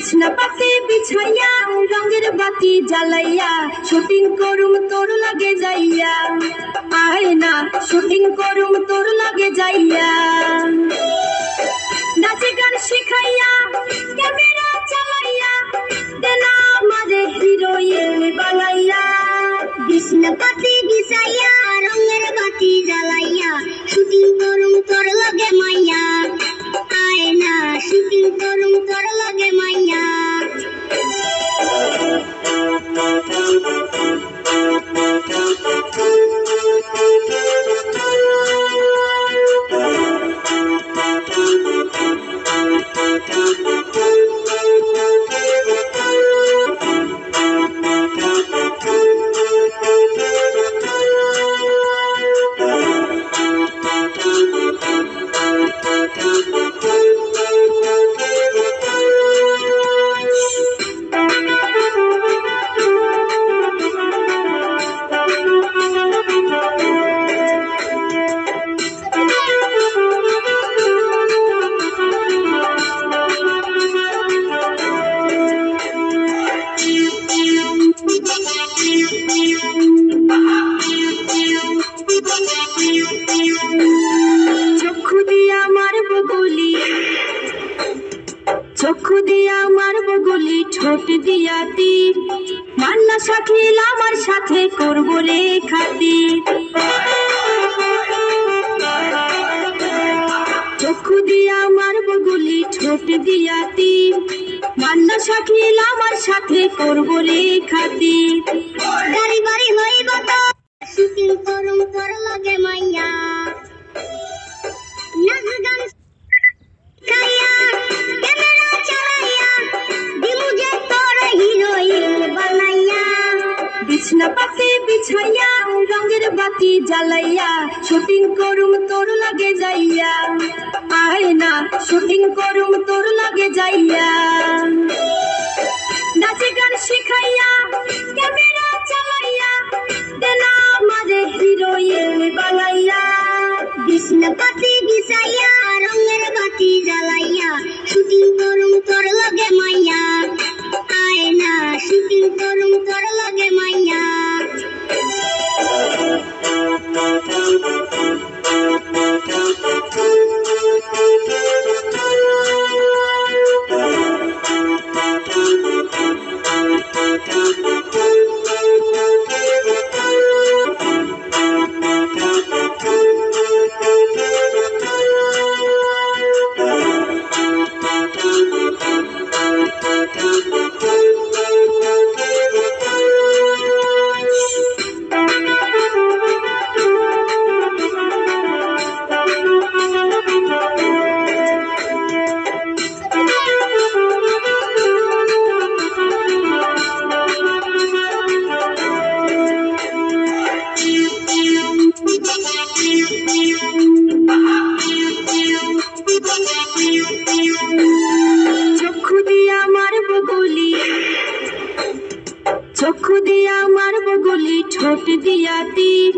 বিছনা পাতি বিছাইয়া রঙের বাতি জ্বালাইয়া শুটিং করুম তোর লাগে যাইয়া আয় না শুটিং করুম তোর লাগে যাইয়া নাচে গান শিখাইয়া ক্যামেরা চালাইয়া দেনা আমারে হিরোইন বানাইয়া বিছনা পাতি বিছাইয়া রঙের বাতি জ্বালাইয়া শুটিং করুম তোর লাগে মাইয়া আয় না শুটিং করুম তোর লাগে মাইয়া চক্ষু দিয়া মারব গুলি ঠোঁট দিয়া তীর মান্না শাকিল আমার সাথে করব রে খাতির চক্ষু দিয়া মারব গুলি ঠোঁট দিয়া তীর মান্না শাকিল আমার সাথে করব রে খাতির গাড়ি বাড়ি হইব তো শুটিং করুম তোর লাগে মাইয়া নাচ গান খাইয়া ক্যামেরা চালাইয়া দিমু যে তোর হিরোইন বানাইয়া বিছনা পাতি বিছাইয়া রঙের বাতি জ্বালাইয়া শুটিং করুম তোর লাগে যাইয়া আয় না শুটিং করুম তোর লাগে যাইয়া নাচে গান শিখাইয়া ক্যামেরা চালাইয়া দেনা আমারে হিরোইন বানাইয়া বিছনা পাতি বিছাইয়া রঙের বাতি জ্বালাইয়া শুটিং করুম তোর লাগে মাইয়া আয় না শুটিং করুম তোর লাগে মাইয়া চক্ষু দিয়া মারব গুলি ঠোঁট দিয়া তীর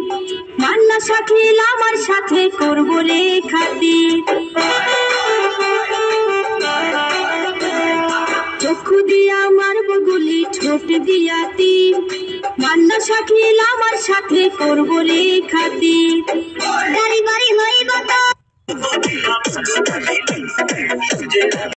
মান্না শাকিল আমার সাথে করব রে খাতির চক্ষু দিয়া মারব গুলি ঠোঁট দিয়া তীর মান্না শাকিল আমার সাথে করব রে খাতির গাড়ি বাড়ি হইব তো